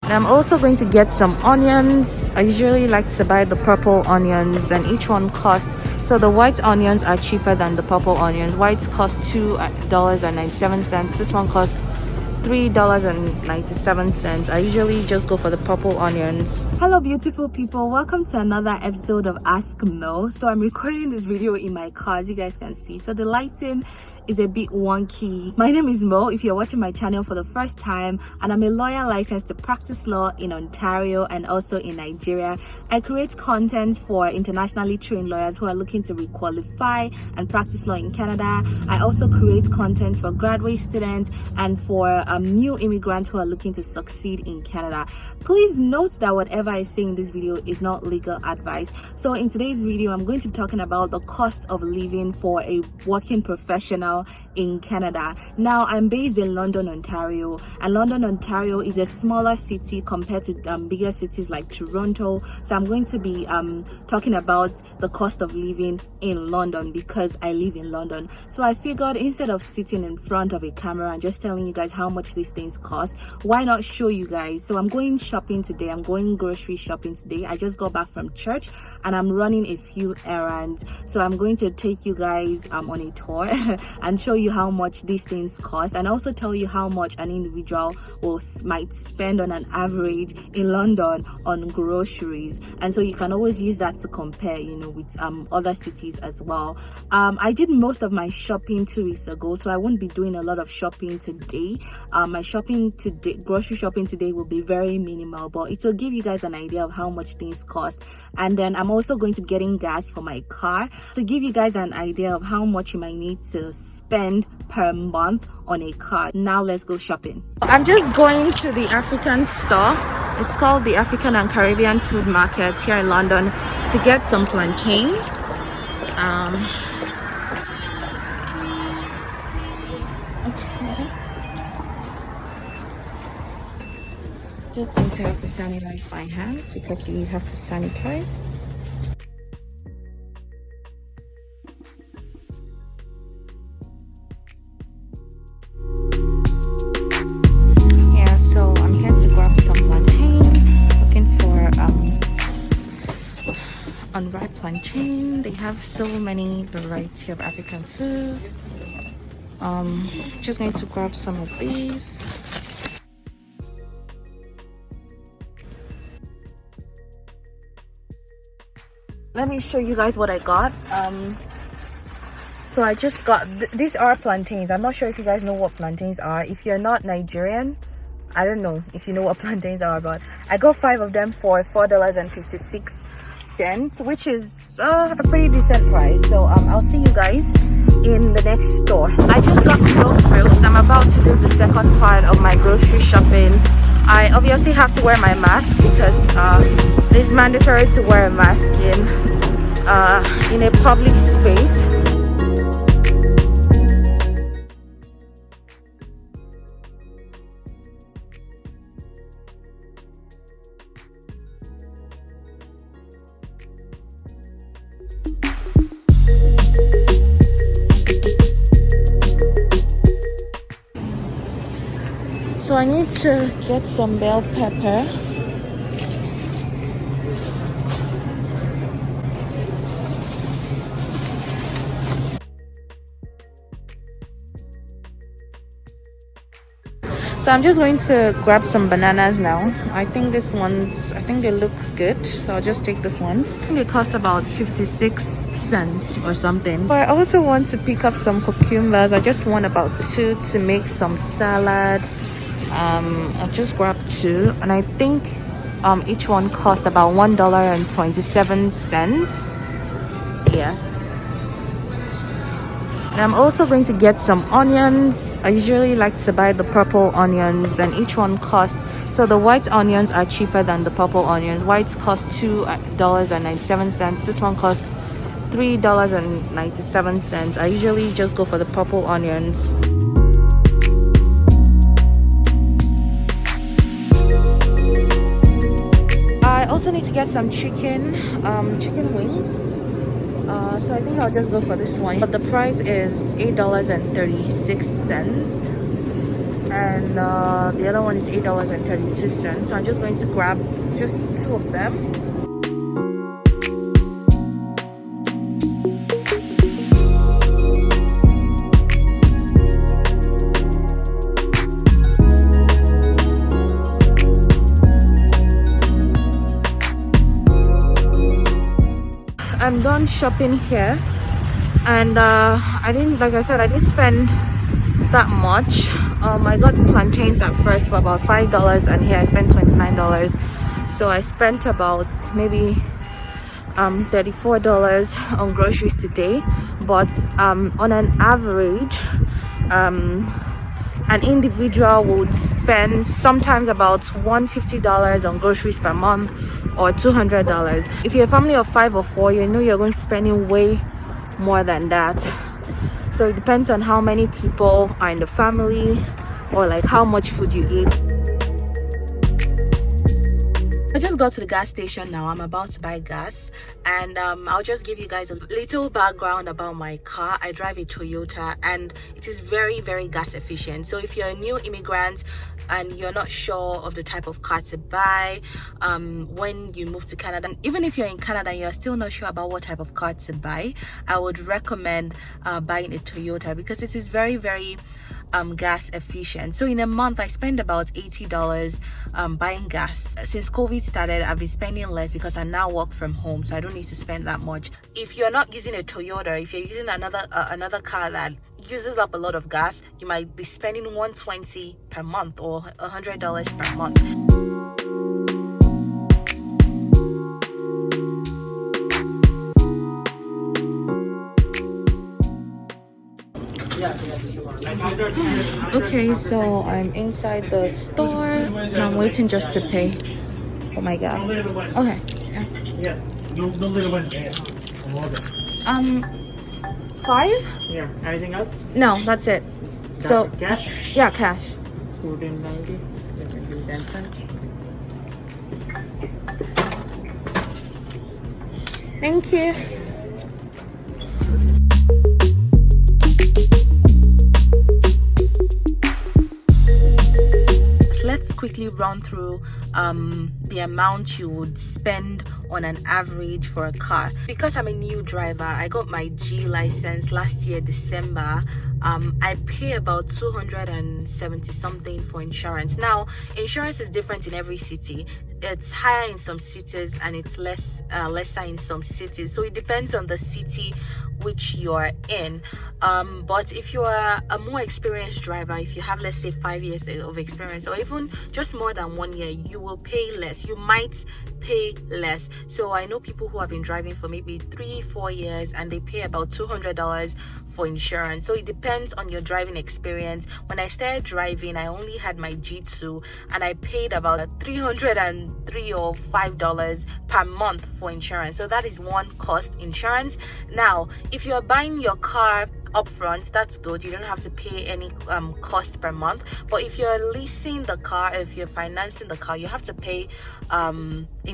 And I'm also going to get some onions. I usually like to buy the purple onions, and each one costs, so the white onions are cheaper than the purple onions. Whites cost $2.97. This one costs $3.97. I usually just go for the purple onions. Hello beautiful people, welcome to another episode of Ask Mo. So I'm recording this video in my car, as you guys can see, so the lighting is a bit wonky. My name is Mo if you're watching my channel for the first time, and I'm a lawyer licensed to practice law in Ontario and also in Nigeria. I create content for internationally trained lawyers who are looking to requalify and practice law in Canada. I also create content for graduate students and for new immigrants who are looking to succeed in Canada. Please note that whatever I say in this video is not legal advice. So in today's video, I'm going to be talking about the cost of living for a working professional in Canada. Now, I'm based in London, Ontario, and London, Ontario is a smaller city compared to bigger cities like Toronto. So I'm going to be talking about the cost of living in London because I live in London. So I figured instead of sitting in front of a camera and just telling you guys how much these things cost, why not show you guys? So I'm going shopping today. I'm going grocery shopping today. I just got back from church and I'm running a few errands. So I'm going to take you guys on a tour and show you how much these things cost, and also tell you how much an individual might spend on an average in London on groceries. And so you can always use that to compare, you know, with other cities as well. I did most of my shopping 2 weeks ago, so I won't be doing a lot of shopping today. My shopping today, grocery shopping today, will be very minimal, but it will give you guys an idea of how much things cost. And then I'm also going to be getting gas for my car to give you guys an idea of how much you might need to spend per month on a car. Now let's go shopping. I'm just going to the African store. It's called the African and Caribbean Food Market here in London to get some plantain. Just going to have to sanitize my hands because we have to sanitize. Yeah, so I'm here to grab some plantain. Looking for unripe plantain. They have so many variety of African food. Just going to grab some of these. Let me show you guys what I got. So I just got these are plantains. I'm not sure if you guys know what plantains are. If you're not Nigerian, I don't know if you know what plantains are, but I got 5 of them for $4.56, which is a pretty decent price. So I'll see you guys in the next store. I just got to go through. I'm about to do the second part of my grocery shopping. I obviously have to wear my mask because it's mandatory to wear a mask in a public space. So I need to get some bell pepper. So I'm just going to grab some bananas now. I think they look good, so I'll just take this ones. I think it cost about 56 cents or something. But I also want to pick up some cucumbers. I just want about 2 to make some salad. I'll just grab 2, and I think each one cost about $1.27. Yes. And I'm also going to get some onions. I usually like to buy the purple onions, and each one costs, so the white onions are cheaper than the purple onions. Whites cost $2.97. This one costs $3.97. I usually just go for the purple onions. I also need to get some chicken wings. So I think I'll just go for this one. But the price is $8.36. and the other one is $8.32. So I'm just going to grab just 2 of them. I'm done shopping here, and I didn't, like I said, I didn't spend that much. I got plantains at first for about $5, and here I spent $29. So I spent about maybe $34 on groceries today. But on an average, an individual would spend sometimes about $150 on groceries per month, or $200. If you're a family of 5 or 4, you know you're going to be spending way more than that. So it depends on how many people are in the family, or like how much food you eat. I just got to the gas station now. I'm about to buy gas, and I'll just give you guys a little background about my car. I drive a Toyota, and it is very, very gas efficient. So if you're a new immigrant and you're not sure of the type of car to buy when you move to Canada, even if you're in Canada and you're still not sure about what type of car to buy, I would recommend buying a Toyota, because it is very, very gas efficient. So in a month I spend about $80 buying gas. Since COVID started, I've been spending less because I now work from home, so I don't need to spend that much. If you're not using a Toyota, if you're using another car that uses up a lot of gas, you might be spending $120 per month or $100 per month. Okay, so I'm inside the store and I'm waiting just to pay for my gas. Okay. Yeah. Yes. The little one. 5? Yeah. Anything else? No, that's it. So Cash? yeah, cash. $14.90. Yes, and do 10 cents. Thank you. Let's quickly run through the amount you would spend on an average for a car. Because I'm a new driver, I got my G license last year December. I pay about 270 something for insurance. Now insurance is different in every city. It's higher in some cities and it's lesser in some cities, so it depends on the city which you're in. But if you are a more experienced driver, if you have, let's say, 5 years of experience, or even just more than 1 year, you will pay less. You might pay less. So I know people who have been driving for maybe 3-4 years and they pay about $200 for insurance. So it depends on your driving experience. When I started driving, I only had my G2 and I paid about $303 or $5 per month for insurance. So that is one cost, insurance. Now if you're buying your car upfront, that's good. You don't have to pay any cost per month. But if you're leasing the car, if you're financing the car, you have to pay a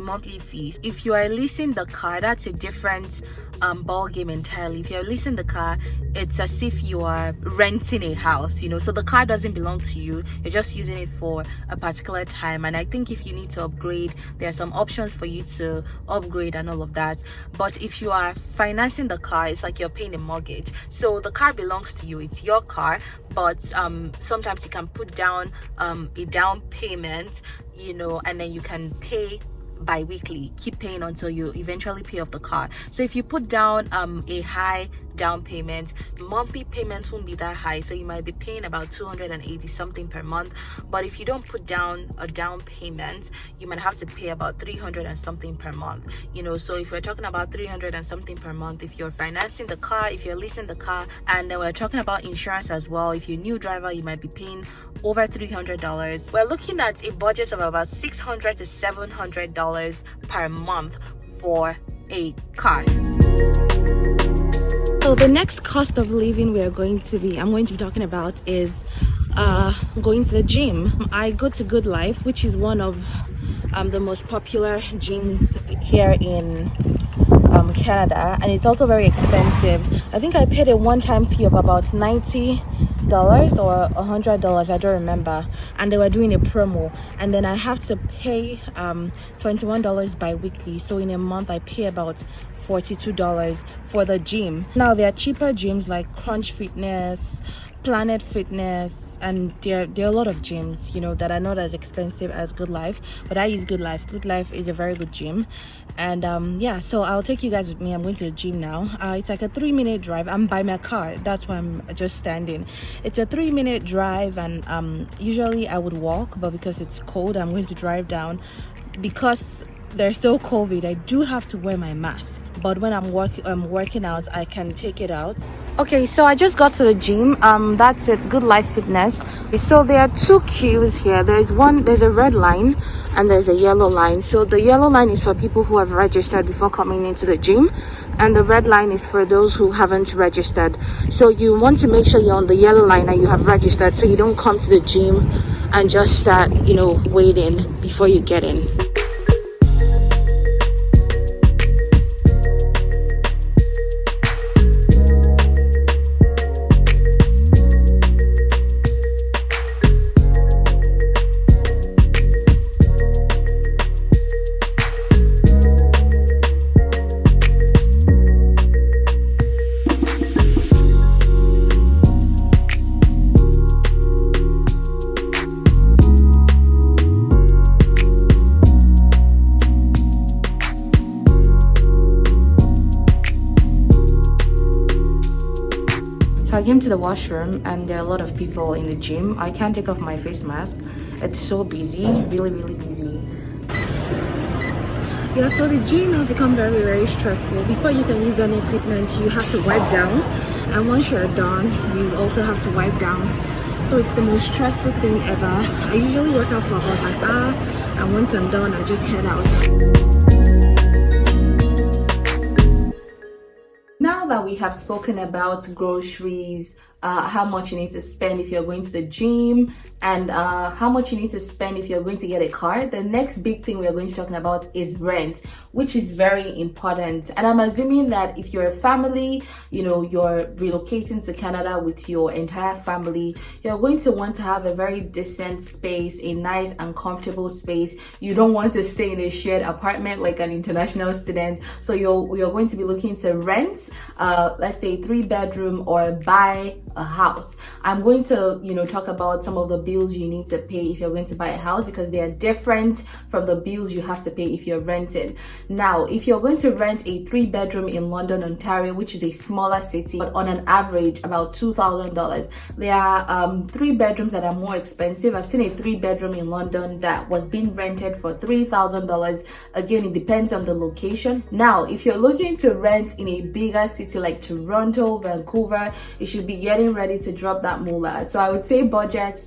monthly fee. If you are leasing the car, that's a different ball game entirely. If you're leasing the car, it's as if you are renting a house, you know, so the car doesn't belong to you. You're just using it for a particular time. And I think if you need to upgrade, there are some options for you to upgrade and all of that. But if you are financing the car, it's like you're paying a mortgage. So the car belongs to you, it's your car, but sometimes you can put down a down payment, you know, and then you can pay bi-weekly, keep paying until you eventually pay off the car. So if you put down a high down payment, monthly payments won't be that high, so you might be paying about 280 something per month. But if you don't put down a down payment, you might have to pay about 300 and something per month, you know. So if we're talking about 300 and something per month, if you're financing the car, if you're leasing the car, and then we're talking about insurance as well, if you're a new driver, you might be paying over $300. We're looking at a budget of about $600 to $700 per month for a car. So the next cost of living I'm going to be talking about is going to the gym. I go to Good Life, which is one of the most popular gyms here in Canada, and it's also very expensive. I think I paid a one-time fee of about $90 or $100, I don't remember, and they were doing a promo, and then I have to pay $21 bi-weekly. So in a month I pay about $42 for the gym. Now there are cheaper gyms like Crunch Fitness, Planet Fitness, and there are a lot of gyms, you know, that are not as expensive as Good Life, but I use Good Life. Good Life is a very good gym. And yeah, so I'll take you guys with me. I'm going to the gym now. It's like a 3-minute drive. I'm by my car, that's why I'm just standing. It's a 3-minute drive, and usually I would walk, but because it's cold, I'm going to drive down. Because there's still COVID, I do have to wear my mask, but when I'm working out, I can take it out. Okay, so I just got to the gym. That's it, Good Life Fitness. So there are 2 queues here. There's a red line and there's a yellow line. So the yellow line is for people who have registered before coming into the gym, and the red line is for those who haven't registered. So you want to make sure you're on the yellow line and you have registered, so you don't come to the gym and just start, you know, waiting before you get in. I came to the washroom and there are a lot of people in the gym. I can't take off my face mask. It's so busy, really busy. Yeah, so the gym has become very stressful. Before you can use any equipment, you have to wipe down, and once you're done, you also have to wipe down. So it's the most stressful thing ever. I usually work out for about an hour, and once I'm done, I just head out. Now that we have spoken about groceries, how much you need to spend if you're going to the gym, and how much you need to spend if you're going to get a car, the next big thing we are going to be talking about is rent, which is very important. And I'm assuming that if you're a family, you know, you're relocating to Canada with your entire family, you're going to want to have a very decent space, a nice and comfortable space. You don't want to stay in a shared apartment like an international student. So you're going to be looking to rent, let's say 3-bedroom, or buy a house. I'm going to, you know, talk about some of the bills you need to pay if you're going to buy a house, because they are different from the bills you have to pay if you're renting. Now, if you're going to rent a 3-bedroom in London, Ontario, which is a smaller city, but on an average about $2,000. There are 3 bedrooms that are more expensive. I've seen a 3-bedroom in London that was being rented for $3,000. Again, it depends on the location. Now, if you're looking to rent in a bigger city like Toronto, Vancouver, you should be getting ready to drop that moolah. So I would say budget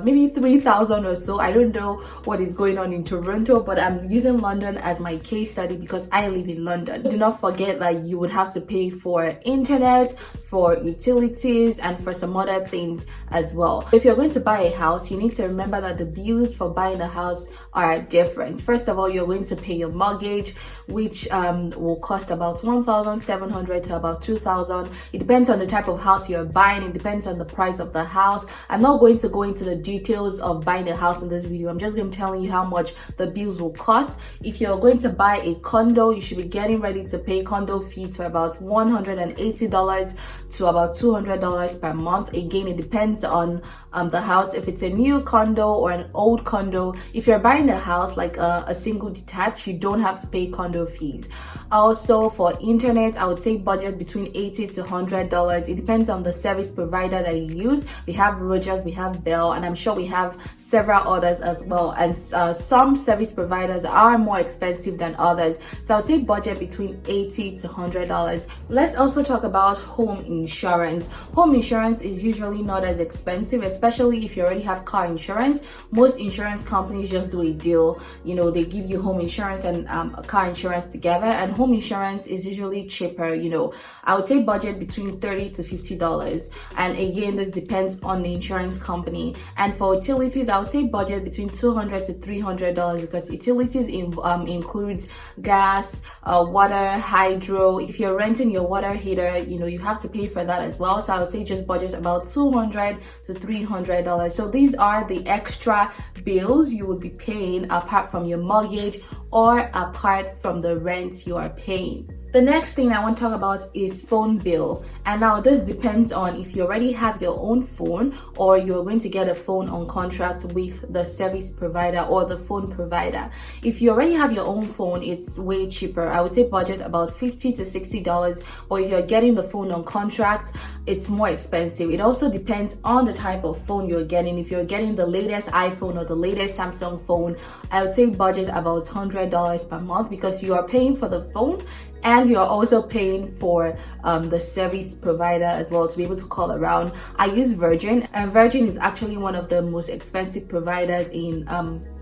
maybe $3,000 or so. I don't know what is going on in Toronto, but I'm using London as my case study because I live in London. Do not forget that you would have to pay for internet, for utilities, and for some other things as well. If you're going to buy a house, you need to remember that the bills for buying a house are different. First of all, you're going to pay your mortgage, which will cost about $1,700 to about $2,000. It depends on the type of house you're buying. It depends on the price of the house. I'm not going to go into the details of buying a house in this video. I'm just going to be telling you how much the bills will cost. If you're going to buy a condo, you should be getting ready to pay condo fees for about $180 to about $200 per month. Again, it depends on the house. If it's a new condo or an old condo, if you're buying a house like a single detached, you don't have to pay condo fees. Also, for internet, I would say budget between $80 to $100. It depends on the service provider that you use. We have Rogers, we have Bell, and I'm sure we have several others as well. And some service providers are more expensive than others. So I would say budget between $80 to $100. Let's also talk about home insurance. Home insurance is usually not as expensive, especially if you already have car insurance. Most insurance companies just do a deal. You know, they give you home insurance and car insurance together, and home insurance is usually cheaper. You know, I would say budget between $30 to $50. And again, this depends on the insurance company. And for utilities, I would say budget between $200 to $300 because utilities includes gas, water, hydro. If you're renting your water heater, you have to pay for that as well. So I would say just budget about $200 to $300. So these are the extra bills you would be paying apart from your mortgage or apart from the rent you are paying. The next thing I want to talk about is phone bill. And now this depends on if you already have your own phone or you're going to get a phone on contract with the service provider or the phone provider. If you already have your own phone, it's way cheaper. I would say budget about $50 to $60. Or if you're getting the phone on contract, it's more expensive. It also depends on the type of phone you're getting. If you're getting the latest iPhone or the latest Samsung phone, I would say budget about $100 per month because you are paying for the phone and you're also paying for the service provider as well to be able to call around. I use Virgin, and Virgin is actually one of the most expensive providers in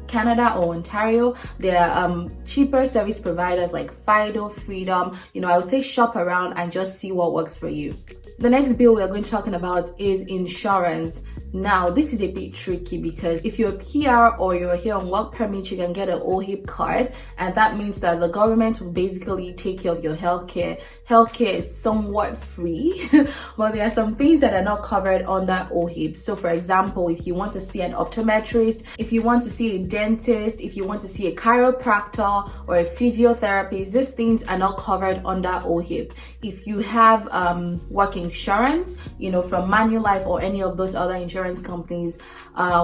Canada or Ontario. There are cheaper service providers like Fido, Freedom. I would say shop around and just see what works for you. The next bill we are going to be talking about is insurance. Now, this is a bit tricky because if you're a PR or you're here on work permit, you can get an OHIP card, and that means that the government will basically take care of your healthcare. Healthcare is somewhat free, but there are some things that are not covered under OHIP. So, for example, if you want to see an optometrist, if you want to see a dentist, if you want to see a chiropractor or a physiotherapist, these things are not covered under OHIP. If you have work insurance, from Manulife or any of those other insurance companies,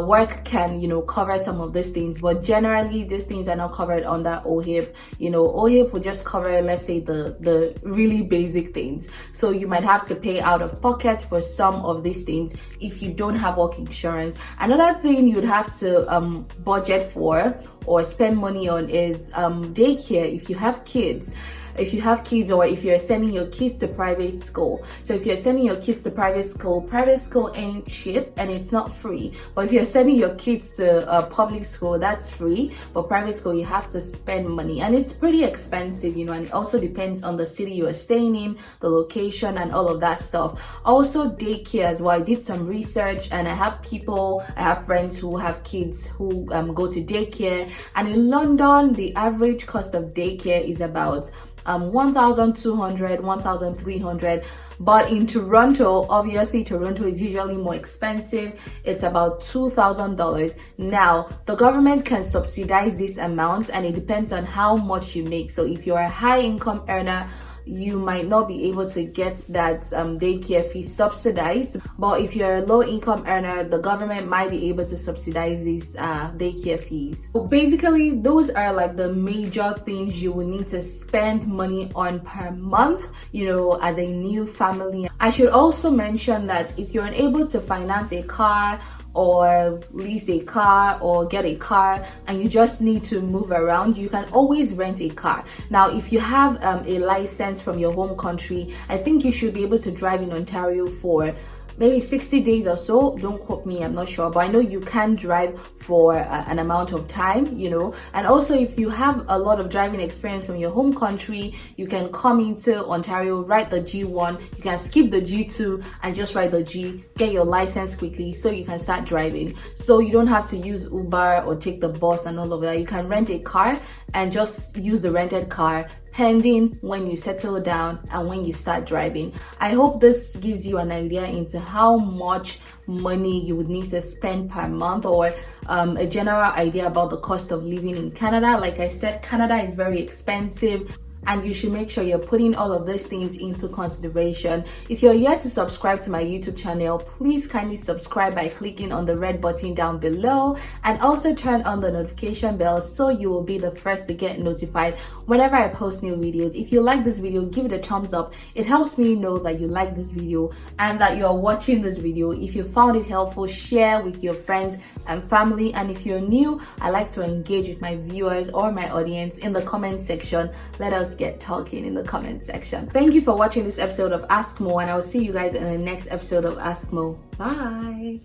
work can cover some of these things, but generally these things are not covered under OHIP. OHIP will just cover, let's say, the really basic things. So you might have to pay out of pocket for some of these things if you don't have work insurance. Another thing you'd have to budget for or spend money on is daycare if you have kids. Or if you're sending your kids to private school. So if you're sending your kids to private school ain't cheap and it's not free. But if you're sending your kids to public school, that's free. But private school, you have to spend money and it's pretty expensive, and it also depends on the city you are staying in, the location and all of that stuff. Also daycare as well. I did some research and I have friends who have kids who go to daycare, and in London, the average cost of daycare is about $1,200, $1,300. But in Toronto, obviously Toronto is usually more expensive. It's about $2,000. Now, the government can subsidize these amounts and it depends on how much you make. So if you're a high income earner, you might not be able to get that daycare fee subsidized, but if you're a low income earner, the government might be able to subsidize these daycare fees. So basically, those are like the major things you will need to spend money on per month, as a new family. I should also mention that if you're unable to finance a car or lease a car or get a car and you just need to move around, you can always rent a car. Now, if you have a license from your home country, I think you should be able to drive in Ontario for maybe 60 days or so. Don't quote me, I'm not sure, but I know you can drive for an amount of time, and also if you have a lot of driving experience from your home country, you can come into Ontario, write the G1, you can skip the G2 and just write the G, get your license quickly so you can start driving. So you don't have to use Uber or take the bus and all of that. You can rent a car and just use the rented car pending when you settle down and when you start driving. I hope this gives you an idea into how much money you would need to spend per month, or a general idea about the cost of living in Canada. Like I said, Canada is very expensive, and you should make sure you're putting all of these things into consideration. If you're yet to subscribe to my YouTube channel, please kindly subscribe by clicking on the red button down below, and also turn on the notification bell so you will be the first to get notified whenever I post new videos. If you like this video, give it a thumbs up. It helps me know that you like this video and that you're watching this video. If you found it helpful, share with your friends and family. And if you're new, I like to engage with my viewers or my audience in the comment section. Let us get talking in the comment section. Thank you for watching this episode of Ask Mo, and I will see you guys in the next episode of Ask Mo. Bye.